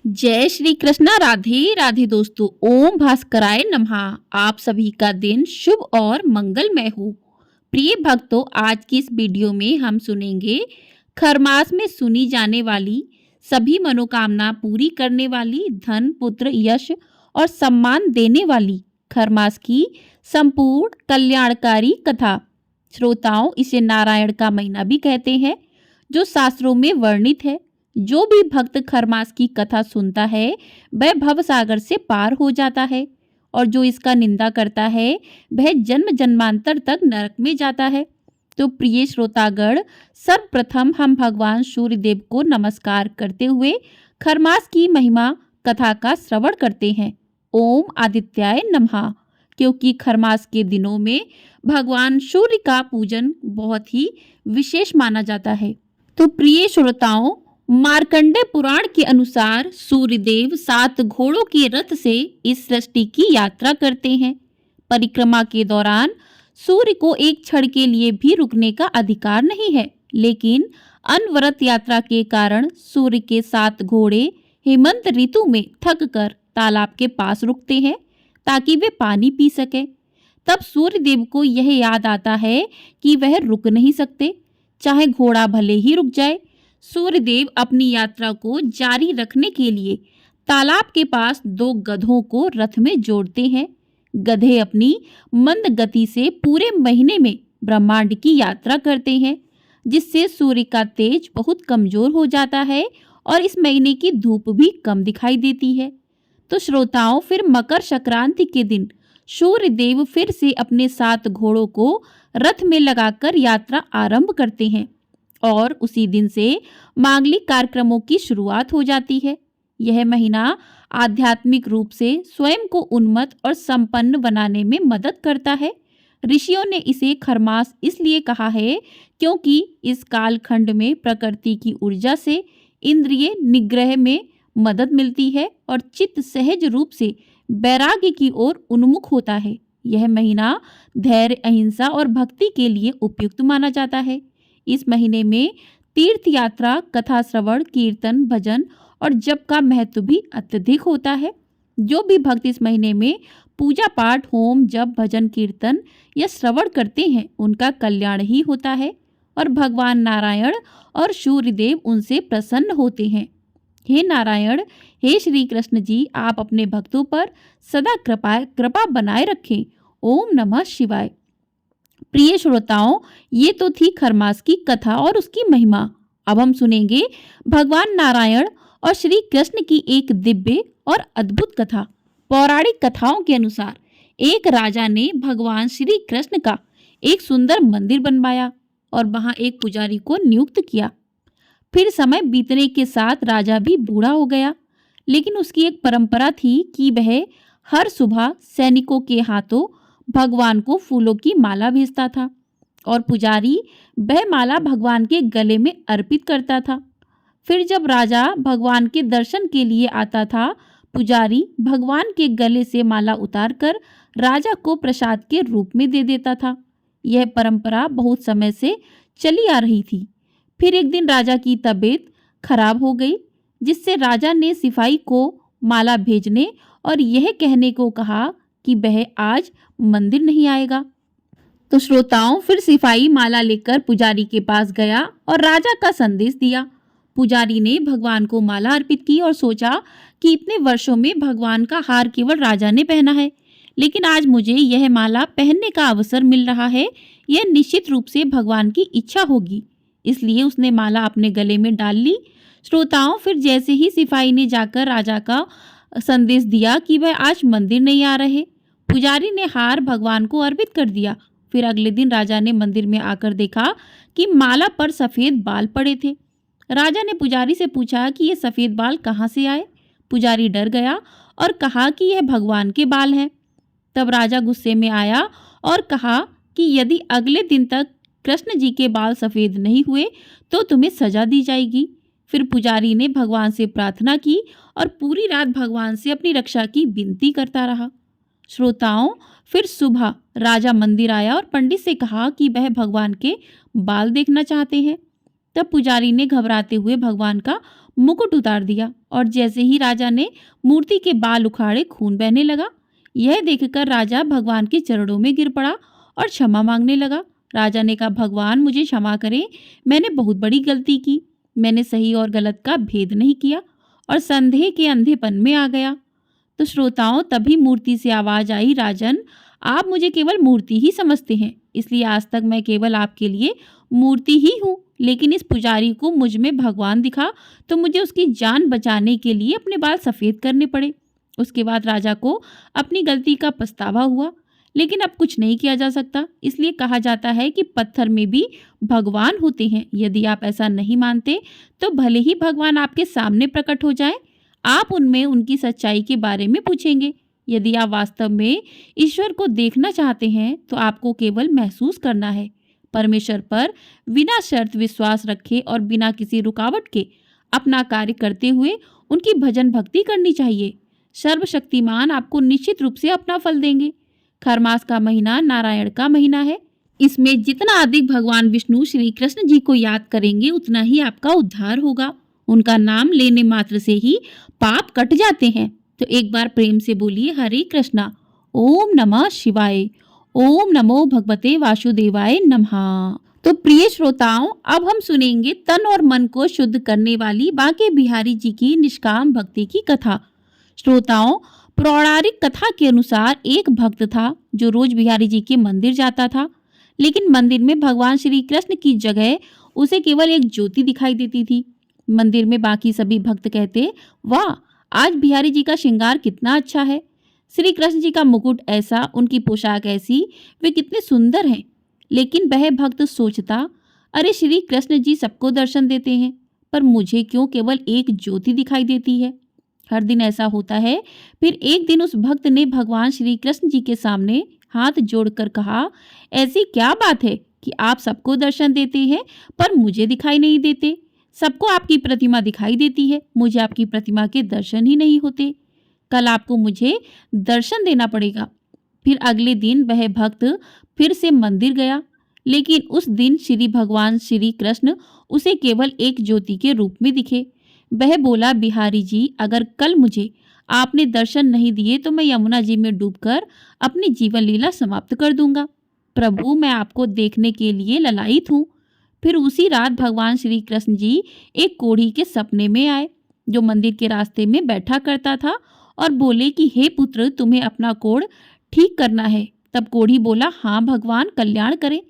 जय श्री कृष्णा। राधे राधे दोस्तों। ओम भास्कराय नमः। आप सभी का दिन शुभ और मंगलमय हो। प्रिय भक्तों, आज की इस वीडियो में हम सुनेंगे खरमास में सुनी जाने वाली, सभी मनोकामना पूरी करने वाली, धन पुत्र यश और सम्मान देने वाली खरमास की संपूर्ण कल्याणकारी कथा। श्रोताओं, इसे नारायण का महीना भी कहते हैं, जो शास्त्रों में वर्णित है। जो भी भक्त खरमास की कथा सुनता है वह भव सागर से पार हो जाता है, और जो इसका निंदा करता है वह जन्म जन्मांतर तक नरक में जाता है। तो प्रिय श्रोतागण, सर्वप्रथम हम भगवान सूर्यदेव को नमस्कार करते हुए खरमास की महिमा कथा का श्रवण करते हैं। ओम आदित्याय नमः। क्योंकि खरमास के दिनों में भगवान सूर्य का पूजन बहुत ही विशेष माना जाता है। तो प्रिय श्रोताओं, मार्कंडेय पुराण के अनुसार सूर्यदेव 7 घोड़ों के रथ से इस सृष्टि की यात्रा करते हैं। परिक्रमा के दौरान सूर्य को एक क्षण के लिए भी रुकने का अधिकार नहीं है, लेकिन अनवरत यात्रा के कारण सूर्य के 7 घोड़े हेमंत ऋतु में थक कर तालाब के पास रुकते हैं ताकि वे पानी पी सके। तब सूर्यदेव को यह याद आता है कि वह रुक नहीं सकते, चाहे घोड़ा भले ही रुक जाए। सूर्यदेव अपनी यात्रा को जारी रखने के लिए तालाब के पास 2 गधों को रथ में जोड़ते हैं। गधे अपनी मंद गति से पूरे महीने में ब्रह्मांड की यात्रा करते हैं, जिससे सूर्य का तेज बहुत कमजोर हो जाता है और इस महीने की धूप भी कम दिखाई देती है। तो श्रोताओं, फिर मकर संक्रांति के दिन सूर्यदेव फिर से अपने 7 घोड़ों को रथ में लगाकर यात्रा आरंभ करते हैं, और उसी दिन से मांगलिक कार्यक्रमों की शुरुआत हो जाती है। यह महीना आध्यात्मिक रूप से स्वयं को उन्मत्त और संपन्न बनाने में मदद करता है। ऋषियों ने इसे खरमास इसलिए कहा है क्योंकि इस कालखंड में प्रकृति की ऊर्जा से इंद्रिय निग्रह में मदद मिलती है और चित्त सहज रूप से वैराग्य की ओर उन्मुख होता है। यह महीना धैर्य, अहिंसा और भक्ति के लिए उपयुक्त माना जाता है। इस महीने में तीर्थ यात्रा, कथा श्रवण, कीर्तन, भजन और जप का महत्व भी अत्यधिक होता है। जो भी भक्त इस महीने में पूजा पाठ, होम, जप, भजन, कीर्तन या श्रवण करते हैं उनका कल्याण ही होता है और भगवान नारायण और सूर्यदेव उनसे प्रसन्न होते हैं। हे नारायण, हे श्री कृष्ण जी, आप अपने भक्तों पर सदा कृपा बनाए रखें। ओम नमः शिवाय। प्रिय श्रोताओं, ये तो थी खरमास की कथा और उसकी महिमा। अब हम सुनेंगे भगवान नारायण और श्री कृष्ण की एक दिव्य और अद्भुत कथा। पौराणिक कथाओं के अनुसार एक राजा ने भगवान श्री कृष्ण का एक सुंदर मंदिर बनवाया और वहां एक पुजारी को नियुक्त किया। फिर समय बीतने के साथ राजा भी बूढ़ा हो गया, लेकिन उसकी एक परंपरा थी कि वह हर सुबह सैनिकों के हाथों भगवान को फूलों की माला भेजता था और पुजारी वह माला भगवान के गले में अर्पित करता था। फिर जब राजा भगवान के दर्शन के लिए आता था, पुजारी भगवान के गले से माला उतारकर राजा को प्रसाद के रूप में दे देता था। यह परंपरा बहुत समय से चली आ रही थी। फिर एक दिन राजा की तबीयत खराब हो गई, जिससे राजा ने सिपाही को माला भेजने और यह कहने को कहा कि वह आज मंदिर नहीं आएगा। तो श्रोताओं, फिर सिपाही माला लेकर पुजारी के पास गया और राजा का संदेश दिया। पुजारी ने भगवान को माला अर्पित की और सोचा कि इतने वर्षों में भगवान का हार केवल राजा ने पहना है, लेकिन आज मुझे यह माला पहनने का अवसर मिल रहा है। यह निश्चित रूप से भगवान की इच्छा होगी, इसलिए उसने माला अपने गले में डाल ली। श्रोताओं, फिर जैसे ही सिपाही ने जाकर राजा का संदेश दिया कि वह आज मंदिर नहीं आ रहे, पुजारी ने हार भगवान को अर्पित कर दिया। फिर अगले दिन राजा ने मंदिर में आकर देखा कि माला पर सफेद बाल पड़े थे। राजा ने पुजारी से पूछा कि ये सफेद बाल कहाँ से आए। पुजारी डर गया और कहा कि यह भगवान के बाल हैं। तब राजा गुस्से में आया और कहा कि यदि अगले दिन तक कृष्ण जी के बाल सफेद नहीं हुए तो तुम्हें सजा दी जाएगी। फिर पुजारी ने भगवान से प्रार्थना की और पूरी रात भगवान से अपनी रक्षा की विनती करता रहा। श्रोताओं, फिर सुबह राजा मंदिर आया और पंडित से कहा कि वह भगवान के बाल देखना चाहते हैं। तब पुजारी ने घबराते हुए भगवान का मुकुट उतार दिया और जैसे ही राजा ने मूर्ति के बाल उखाड़े खून बहने लगा। यह देखकर राजा भगवान के चरणों में गिर पड़ा और क्षमा मांगने लगा। राजा ने कहा, भगवान मुझे क्षमा करें, मैंने बहुत बड़ी गलती की। मैंने सही और गलत का भेद नहीं किया और संदेह के अंधेपन में आ गया। तो श्रोताओं, तभी मूर्ति से आवाज आई, राजन आप मुझे केवल मूर्ति ही समझते हैं, इसलिए आज तक मैं केवल आपके लिए मूर्ति ही हूँ। लेकिन इस पुजारी को मुझ में भगवान दिखा तो मुझे उसकी जान बचाने के लिए अपने बाल सफ़ेद करने पड़े। उसके बाद राजा को अपनी गलती का पछतावा हुआ, लेकिन अब कुछ नहीं किया जा सकता। इसलिए कहा जाता है कि पत्थर में भी भगवान होते हैं। यदि आप ऐसा नहीं मानते तो भले ही भगवान आपके सामने प्रकट हो जाए, आप उनमें उनकी सच्चाई के बारे में पूछेंगे। यदि आप वास्तव में ईश्वर को देखना चाहते हैं तो आपको केवल महसूस करना है। परमेश्वर पर बिना शर्त विश्वास रखे और बिना किसी रुकावट के अपना कार्य करते हुए उनकी भजन भक्ति करनी चाहिए। सर्वशक्तिमान आपको निश्चित रूप से अपना फल देंगे। खरमास का महीना नारायण का महीना है। इसमें जितना अधिक भगवान विष्णु श्री कृष्ण जी को याद करेंगे उतना ही आपका उद्धार होगा। उनका नाम लेने मात्र से ही पाप कट जाते हैं। तो एक बार प्रेम से बोलिए, हरे कृष्णा, ओम नमः शिवाय, ओम नमो भगवते वासुदेवाय नमः। तो प्रिय श्रोताओं, अब हम सुनेंगे तन और मन को शुद्ध करने वाली बांके बिहारी जी की निष्काम भक्ति की कथा। श्रोताओं, पौराणिक कथा के अनुसार एक भक्त था जो रोज बिहारी जी के मंदिर जाता था, लेकिन मंदिर में भगवान श्री कृष्ण की जगह उसे केवल एक ज्योति दिखाई देती थी। मंदिर में बाकी सभी भक्त कहते, वाह, आज बिहारी जी का श्रृंगार कितना अच्छा है, श्री कृष्ण जी का मुकुट ऐसा, उनकी पोशाक ऐसी, वे कितने सुंदर हैं। लेकिन वह भक्त सोचता, अरे श्री कृष्ण जी सबको दर्शन देते हैं, पर मुझे क्यों केवल एक ज्योति दिखाई देती है। हर दिन ऐसा होता है। फिर एक दिन उस भक्त ने भगवान श्री कृष्ण जी के सामने हाथ जोड़कर कहा, ऐसी क्या बात है कि आप सबको दर्शन देते हैं पर मुझे दिखाई नहीं देते। सबको आपकी प्रतिमा दिखाई देती है, मुझे आपकी प्रतिमा के दर्शन ही नहीं होते। कल आपको मुझे दर्शन देना पड़ेगा। फिर अगले दिन वह भक्त फिर से मंदिर गया, लेकिन उस दिन श्री भगवान श्री कृष्ण उसे केवल एक ज्योति के रूप में दिखे। वह बोला, बिहारी जी, अगर कल मुझे आपने दर्शन नहीं दिए तो मैं यमुना जी में डूबकर अपनी जीवन लीला समाप्त कर दूंगा। प्रभु, मैं आपको देखने के लिए ललायित हूँ। फिर उसी रात भगवान श्री कृष्ण जी एक कोढ़ी के सपने में आए जो मंदिर के रास्ते में बैठा करता था और बोले कि हे पुत्र, तुम्हें अपना कोढ़ ठीक करना है। तब कोढ़ी बोला, हाँ भगवान, कल्याण करें।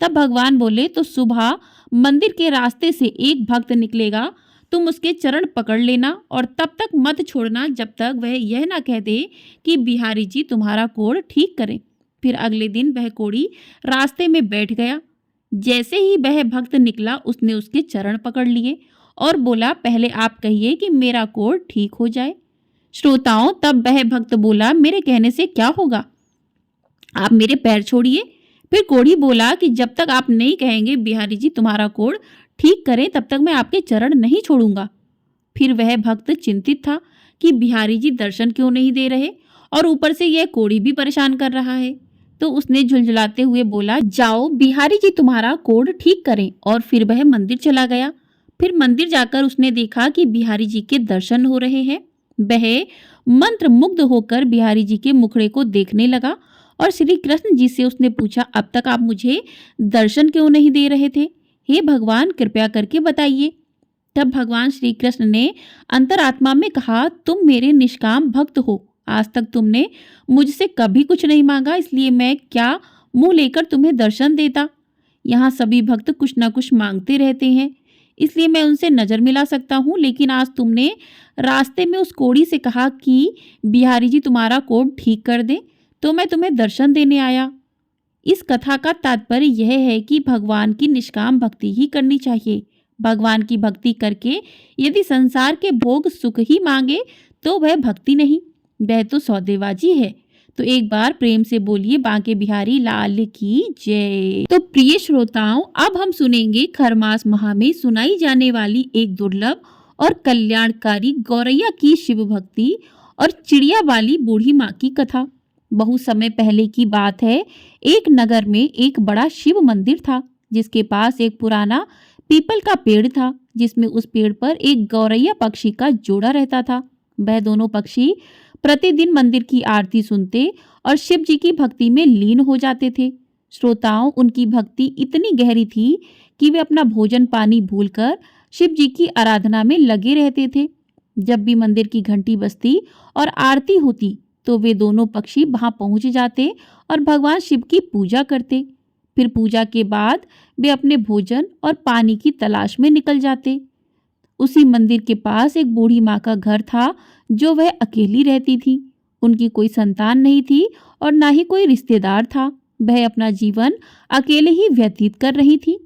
तब भगवान बोले, तो सुबह मंदिर के रास्ते से एक भक्त निकलेगा, तुम उसके चरण पकड़ लेना और तब तक मत छोड़ना जब तक वह यह ना कह दे कि बिहारी जी तुम्हारा कोढ़ ठीक करें। फिर अगले दिन वह कोढ़ी रास्ते में बैठ गया। जैसे ही वह भक्त निकला, उसने उसके चरण पकड़ लिए और बोला, पहले आप कहिए कि मेरा कोढ़ ठीक हो जाए। श्रोताओं, तब वह भक्त बोला, मेरे कहने से क्या होगा, आप मेरे पैर छोड़िए। फिर कोढ़ी बोला कि जब तक आप नहीं कहेंगे बिहारी जी तुम्हारा कोढ़ ठीक करें, तब तक मैं आपके चरण नहीं छोड़ूंगा। फिर वह भक्त चिंतित था कि बिहारी जी दर्शन क्यों नहीं दे रहे और ऊपर से यह कोढ़ी भी परेशान कर रहा है। तो उसने झुलझुलाते हुए बोला, जाओ बिहारी जी तुम्हारा कोढ़ ठीक करें। और फिर वह मंदिर चला गया। फिर मंदिर जाकर उसने देखा कि बिहारी जी के दर्शन हो रहे हैं। वह मंत्र मुग्ध होकर बिहारी जी के मुखड़े को देखने लगा और श्री कृष्ण जी से उसने पूछा, अब तक आप मुझे दर्शन क्यों नहीं दे रहे थे? हे भगवान, कृपया करके बताइए। तब भगवान श्री कृष्ण ने अंतरात्मा में कहा, तुम मेरे निष्काम भक्त हो, आज तक तुमने मुझसे कभी कुछ नहीं मांगा, इसलिए मैं क्या मुंह लेकर तुम्हें दर्शन देता। यहाँ सभी भक्त कुछ न कुछ मांगते रहते हैं, इसलिए मैं उनसे नजर मिला सकता हूँ। लेकिन आज तुमने रास्ते में उस कोढ़ी से कहा कि बिहारी जी तुम्हारा कोढ़ ठीक कर दें, तो मैं तुम्हें दर्शन देने आया। इस कथा का तात्पर्य यह है कि भगवान की निष्काम भक्ति ही करनी चाहिए। भगवान की भक्ति करके यदि संसार के भोग सुख ही मांगे तो वह भक्ति नहीं, वह तो सौदेबाजी है। तो एक बार प्रेम से बोलिए, बांके बिहारी लाल की जय। तो प्रिय श्रोताओं, अब हम सुनेंगे खरमास माह में सुनाई जाने वाली एक दुर्लभ और कल्याणकारी गौरैया की शिव भक्ति और चिड़िया वाली बूढ़ी माँ की कथा। बहुत समय पहले की बात है। एक नगर में एक बड़ा शिव मंदिर था, जिसके पास एक पुराना पीपल का पेड़ था, जिसमें उस पेड़ पर एक गौरैया पक्षी का जोड़ा रहता था। वह दोनों पक्षी प्रतिदिन मंदिर की आरती सुनते और शिव जी की भक्ति में लीन हो जाते थे। श्रोताओं, उनकी भक्ति इतनी गहरी थी कि वे अपना भोजन पानी भूलकर शिव जी की आराधना में लगे रहते थे। जब भी मंदिर की घंटी बजती और आरती होती तो वे दोनों पक्षी वहां पहुंच जाते और भगवान शिव की पूजा करते। फिर पूजा के बाद वे अपने भोजन और पानी की तलाश में निकल जाते। उसी मंदिर के पास एक बूढ़ी माँ का घर था जो वह अकेली रहती थी। उनकी कोई संतान नहीं थी और ना ही कोई रिश्तेदार था। वह अपना जीवन अकेले ही व्यतीत कर रही थी,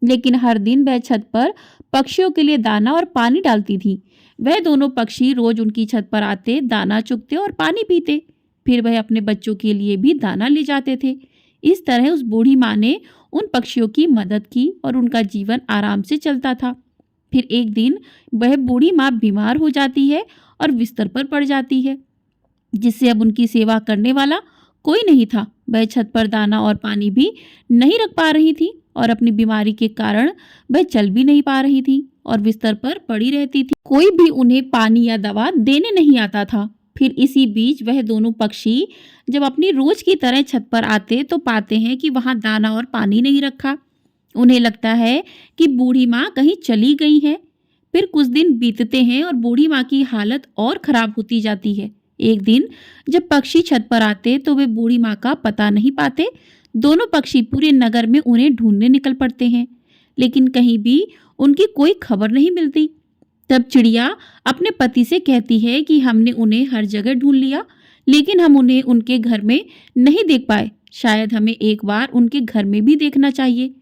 लेकिन हर दिन वह छत पर पक्षियों के लिए दाना और पानी डालती थी। वह दोनों पक्षी रोज उनकी छत पर आते, दाना चुगते और पानी पीते। फिर वह अपने बच्चों के लिए भी दाना ले जाते थे। इस तरह उस बूढ़ी माँ ने उन पक्षियों की मदद की और उनका जीवन आराम से चलता था। फिर एक दिन वह बूढ़ी माँ बीमार हो जाती है और बिस्तर पर पड़ जाती है, जिससे अब उनकी सेवा करने वाला कोई नहीं था। वह छत पर दाना और पानी भी नहीं रख पा रही थी और अपनी बीमारी के कारण वह चल भी नहीं पा रही थी और बिस्तर पर पड़ी रहती थी। कोई भी उन्हें पानी या दवा देने नहीं आता था। फिर इसी बीच वह दोनों पक्षी जब अपनी रोज की तरह छत पर आते तो पाते हैं कि वहां दाना और पानी नहीं रखा। उन्हें लगता है कि बूढ़ी माँ कहीं चली गई है। फिर कुछ दिन बीतते हैं और बूढ़ी माँ की हालत और खराब होती जाती है। एक दिन जब पक्षी छत पर आते तो वे बूढ़ी माँ का पता नहीं पाते। दोनों पक्षी पूरे नगर में उन्हें ढूंढने निकल पड़ते हैं, लेकिन कहीं भी उनकी कोई खबर नहीं मिलती। तब चिड़िया अपने पति से कहती है कि हमने उन्हें हर जगह ढूंढ लिया, लेकिन हम उन्हें उनके घर में नहीं देख पाए। शायद हमें एक बार उनके घर में भी देखना चाहिए।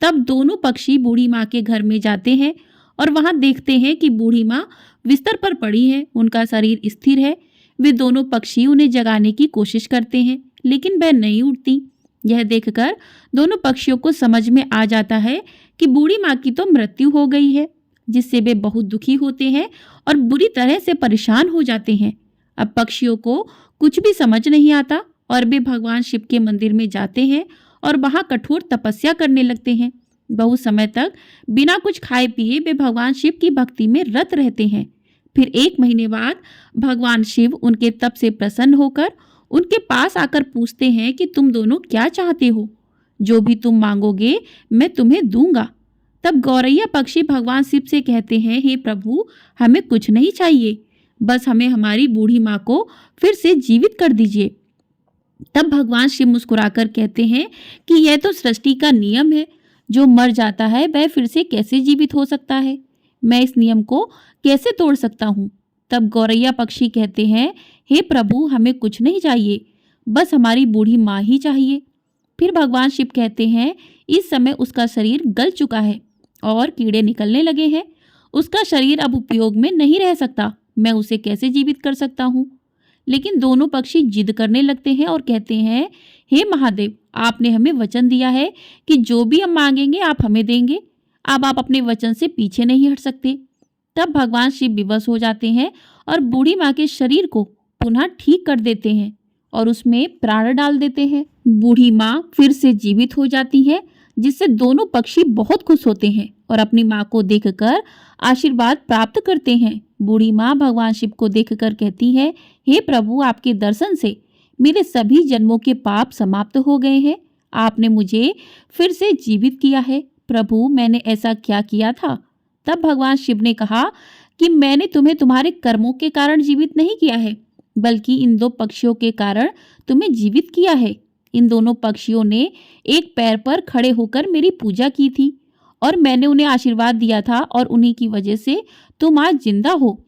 तब दोनों पक्षी बूढ़ी माँ के घर में जाते हैं और वहां देखते हैं कि बूढ़ी माँ बिस्तर पर पड़ी है, उनका शरीर स्थिर है। वे दोनों पक्षी उन्हें जगाने की कोशिश करते हैं, लेकिन वह नहीं उठती। यह देखकर दोनों पक्षियों को समझ में आ जाता है कि बूढ़ी माँ की तो मृत्यु हो गई है, जिससे वे बहुत दुखी होते हैं और बुरी तरह से परेशान हो जाते हैं। अब पक्षियों को कुछ भी समझ नहीं आता और वे भगवान शिव के मंदिर में जाते हैं और वहां कठोर तपस्या करने लगते हैं। बहुत समय तक बिना कुछ खाए पिए वे भगवान शिव की भक्ति में रत रहते हैं। फिर 1 महीने बाद भगवान शिव उनके तप से प्रसन्न होकर उनके पास आकर पूछते हैं कि तुम दोनों क्या चाहते हो? जो भी तुम मांगोगे मैं तुम्हें दूंगा। तब गौरैया पक्षी भगवान शिव से कहते हैं, हे प्रभु, हमें कुछ नहीं चाहिए, बस हमें हमारी बूढ़ी माँ को फिर से जीवित कर दीजिए। तब भगवान शिव मुस्कुराकर कहते हैं कि यह तो सृष्टि का नियम है, जो मर जाता है वह फिर से कैसे जीवित हो सकता है? मैं इस नियम को कैसे तोड़ सकता हूँ? तब गौरैया पक्षी कहते हैं, हे प्रभु, हमें कुछ नहीं चाहिए, बस हमारी बूढ़ी माँ ही चाहिए। फिर भगवान शिव कहते हैं, इस समय उसका शरीर गल चुका है और कीड़े निकलने लगे हैं। उसका शरीर अब उपयोग में नहीं रह सकता। मैं उसे कैसे जीवित कर सकता हूँ? लेकिन दोनों पक्षी जिद करने लगते हैं और कहते हैं, हे महादेव, आपने हमें वचन दिया है कि जो भी हम मांगेंगे आप हमें देंगे। अब आप अपने वचन से पीछे नहीं हट सकते। तब भगवान शिव विवश हो जाते हैं और बूढ़ी माँ के शरीर को पुनः ठीक कर देते हैं और उसमें प्राण डाल देते हैं। बूढ़ी माँ फिर से जीवित हो जाती है, जिससे दोनों पक्षी बहुत खुश होते हैं और अपनी माँ को देखकर आशीर्वाद प्राप्त करते हैं। बूढ़ी माँ भगवान शिव को देखकर कहती है, हे प्रभु, आपके दर्शन से मेरे सभी जन्मों के पाप समाप्त हो गए हैं। आपने मुझे फिर से जीवित किया है। प्रभु, मैंने ऐसा क्या किया था? तब भगवान शिव ने कहा कि मैंने तुम्हें तुम्हारे कर्मों के कारण जीवित नहीं किया है, बल्कि इन 2 पक्षियों के कारण तुम्हें जीवित किया है। इन दोनों पक्षियों ने एक पैर पर खड़े होकर मेरी पूजा की थी और मैंने उन्हें आशीर्वाद दिया था और उन्हीं की वजह से तुम आज जिंदा हो।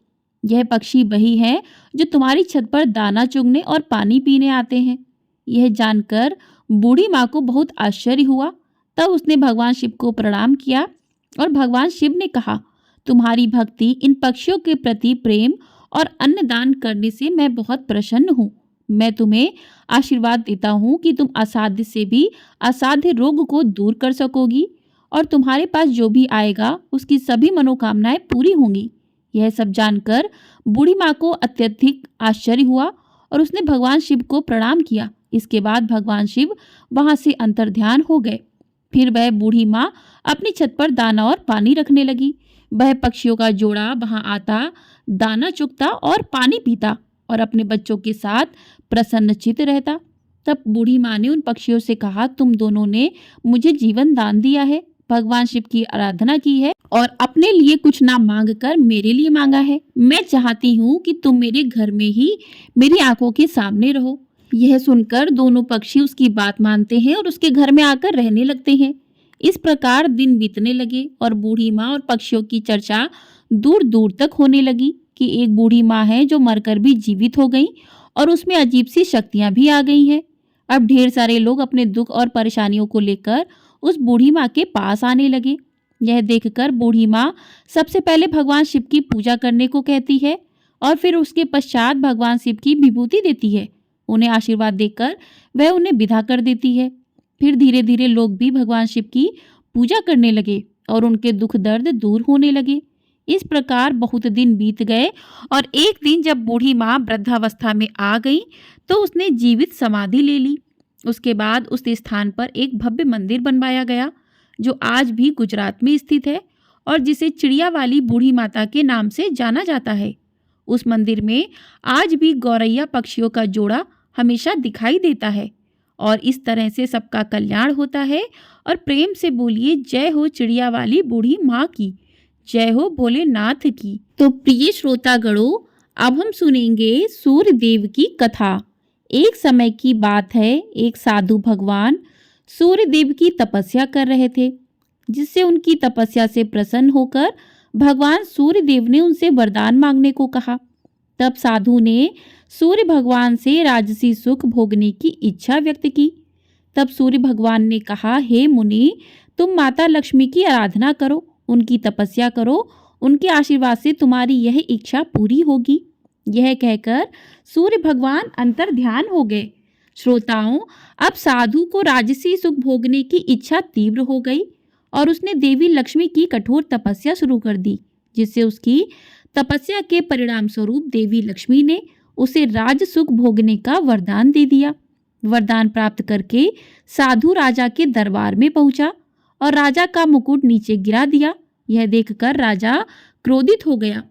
यह पक्षी वही है जो तुम्हारी छत पर दाना चुगने और पानी पीने आते हैं। यह जानकर बूढ़ी माँ को बहुत आश्चर्य हुआ। तब उसने भगवान शिव को प्रणाम किया और भगवान शिव ने कहा, तुम्हारी भक्ति, इन पक्षियों के प्रति प्रेम और अन्न दान करने से मैं बहुत प्रसन्न हूँ। मैं तुम्हें आशीर्वाद देता हूँ कि तुम असाध्य से भी असाध्य रोग को दूर कर सकोगी और तुम्हारे पास जो भी आएगा उसकी सभी मनोकामनाएं पूरी होंगी। यह सब जानकर बूढ़ी माँ को अत्यधिक आश्चर्य हुआ और उसने भगवान शिव को प्रणाम किया। इसके बाद भगवान शिव वहां से अंतर्ध्यान हो गए। फिर वह बूढ़ी माँ अपनी छत पर दाना और पानी रखने लगी। वह पक्षियों का जोड़ा वहां आता, दाना चुगता और पानी पीता और अपने बच्चों के साथ प्रसन्नचित्त रहता। तब बूढ़ी माँ ने उन पक्षियों से कहा, तुम दोनों ने मुझे जीवन दान दिया है, भगवान शिव की आराधना की है और अपने लिए कुछ ना मांग कर मेरे लिए मांगा है। मैं चाहती हूँ कि तुम मेरे घर में ही मेरी आंखों के सामने रहो। यह सुनकर दोनों पक्षी उसकी बात मानते हैं और उसके घर में आकर रहने लगते हैं। इस प्रकार दिन बीतने लगे और बूढ़ी माँ और पक्षियों की चर्चा दूर दूर तक होने लगी कि एक बूढ़ी माँ है जो मरकर भी जीवित हो गई और उसमें अजीब सी शक्तियां भी आ गई हैं। अब ढेर सारे लोग अपने दुख और परेशानियों को लेकर उस बूढ़ी माँ के पास आने लगे। यह देखकर बूढ़ी माँ सबसे पहले भगवान शिव की पूजा करने को कहती है और फिर उसके पश्चात भगवान शिव की विभूति देती है। उन्हें आशीर्वाद देकर वह उन्हें विदा कर देती है। फिर धीरे धीरे लोग भी भगवान शिव की पूजा करने लगे और उनके दुख दर्द दूर होने लगे। इस प्रकार बहुत दिन बीत गए और एक दिन जब बूढ़ी माँ वृद्धावस्था में आ गई तो उसने जीवित समाधि ले ली। उसके बाद उस स्थान पर एक भव्य मंदिर बनवाया गया जो आज भी गुजरात में स्थित है और जिसे चिड़िया वाली बूढ़ी माता के नाम से जाना जाता है। उस मंदिर में आज भी गौरैया पक्षियों का जोड़ा हमेशा दिखाई देता है और इस तरह से सबका कल्याण होता है। और प्रेम से बोलिए, जय हो चिड़िया वाली बूढ़ी माँ की, जय हो भोलेनाथ की। तो प्रिय श्रोतागणों, अब हम सुनेंगे सूर्य देव की कथा। एक समय की बात है, एक साधु भगवान सूर्य देव की तपस्या कर रहे थे, जिससे उनकी तपस्या से प्रसन्न होकर भगवान सूर्य देव ने उनसे वरदान मांगने को कहा। तब साधु ने सूर्य भगवान से राजसी सुख भोगने की इच्छा व्यक्त की। तब सूर्य भगवान ने कहा, हे मुनि, तुम माता लक्ष्मी की आराधना करो, उनकी तपस्या करो, उनके आशीर्वाद से तुम्हारी यह इच्छा पूरी होगी। यह कहकर सूर्य भगवान अंतर ध्यान हो गए। श्रोताओं, अब साधु को राजसी सुख भोगने की इच्छा तीव्र हो गई और उसने देवी लक्ष्मी की कठोर तपस्या शुरू कर दी, जिससे उसकी तपस्या के परिणाम स्वरूप देवी लक्ष्मी ने उसे राज सुख भोगने का वरदान दे दिया। वरदान प्राप्त करके साधु राजा के दरबार में पहुंचा और राजा का मुकुट नीचे गिरा दिया। यह देखकर राजा क्रोधित हो गया,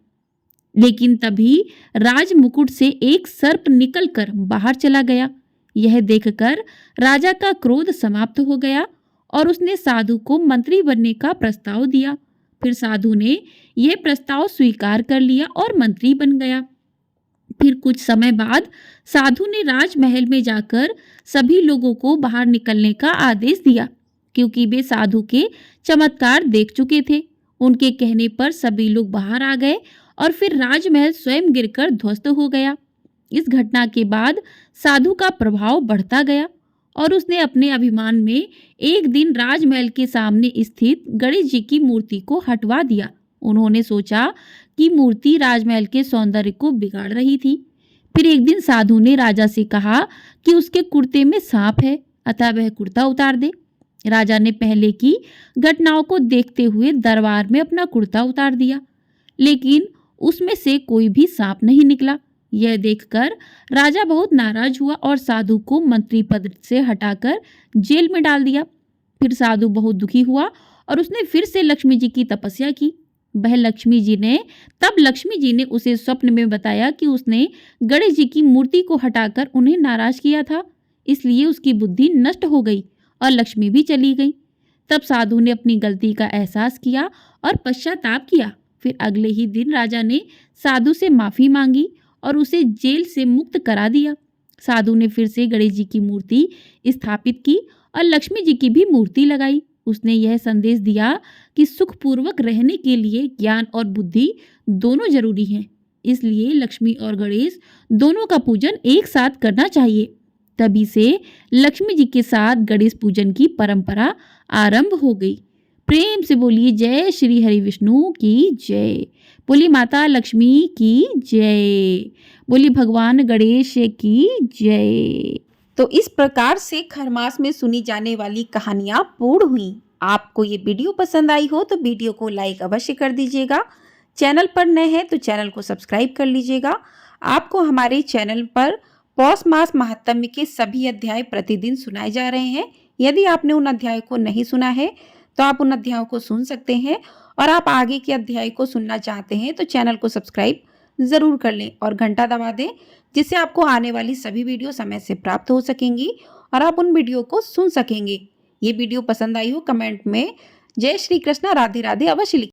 लेकिन तभी राज मुकुट से एक सर्प निकलकर बाहर चला गया। यह देखकर राजा का क्रोध समाप्त हो गया और उसने साधु को मंत्री बनने का प्रस्ताव दिया। फिर साधु ने यह प्रस्ताव स्वीकार कर लिया और मंत्री बन गया। फिर कुछ समय बाद साधु ने राजमहल में जाकर सभी लोगों को बाहर निकलने का आदेश दिया, क्योंकि वे साधु के चमत्कार देख चुके थे। उनके कहने पर सभी लोग बाहर आ गए और फिर राजमहल स्वयं गिरकर ध्वस्त हो गया। इस घटना के बाद साधु का प्रभाव बढ़ता गया और उसने अपने अभिमान में एक दिन राजमहल के सामने स्थित गणेश जी की मूर्ति को हटवा दिया। उन्होंने सोचा कि मूर्ति राजमहल के सौंदर्य को बिगाड़ रही थी। फिर एक दिन साधु ने राजा से कहा कि उसके कुर्ते में सांप है, अतः वह कुर्ता उतार दे। राजा ने पहले की घटनाओं को देखते हुए दरबार में अपना कुर्ता उतार दिया, लेकिन उसमें से कोई भी सांप नहीं निकला। यह देखकर राजा बहुत नाराज हुआ और साधु को मंत्री पद से हटाकर जेल में डाल दिया। फिर साधु बहुत दुखी हुआ और उसने फिर से लक्ष्मी जी की तपस्या की। तब लक्ष्मी जी ने उसे स्वप्न में बताया कि उसने गणेश जी की मूर्ति को हटाकर उन्हें नाराज किया था, इसलिए उसकी बुद्धि नष्ट हो गई और लक्ष्मी भी चली गई। तब साधु ने अपनी गलती का एहसास किया और पश्चाताप किया। फिर अगले ही दिन राजा ने साधु से माफी मांगी और उसे जेल से मुक्त करा दिया। साधु ने फिर से गणेश जी की मूर्ति स्थापित की और लक्ष्मी जी की भी मूर्ति लगाई। उसने यह संदेश दिया कि सुखपूर्वक रहने के लिए ज्ञान और बुद्धि दोनों जरूरी हैं, इसलिए लक्ष्मी और गणेश दोनों का पूजन एक साथ करना चाहिए। तभी से लक्ष्मी जी के साथ गणेश पूजन की परंपरा आरंभ हो गई। प्रेम से बोलिए, जय श्री हरि विष्णु की जय। बोली माता लक्ष्मी की जय। बोली भगवान गणेश की जय। तो इस प्रकार से खरमास में सुनी जाने वाली कहानियां पूर्ण हुई। आपको ये वीडियो पसंद आई हो तो वीडियो को लाइक अवश्य कर दीजिएगा। चैनल पर नए हैं तो चैनल को सब्सक्राइब कर लीजिएगा। आपको हमारे चैनल पर पौष मास महात्म्य के सभी अध्याय प्रतिदिन सुनाए जा रहे हैं। यदि आपने उन अध्यायों को नहीं सुना है तो आप उन अध्यायों को सुन सकते हैं और आप आगे के अध्याय को सुनना चाहते हैं तो चैनल को सब्सक्राइब ज़रूर कर लें और घंटा दबा दें, जिससे आपको आने वाली सभी वीडियो समय से प्राप्त हो सकेंगी और आप उन वीडियो को सुन सकेंगे। ये वीडियो पसंद आई हो कमेंट में जय श्री कृष्णा राधे राधे अवश्य लिखें।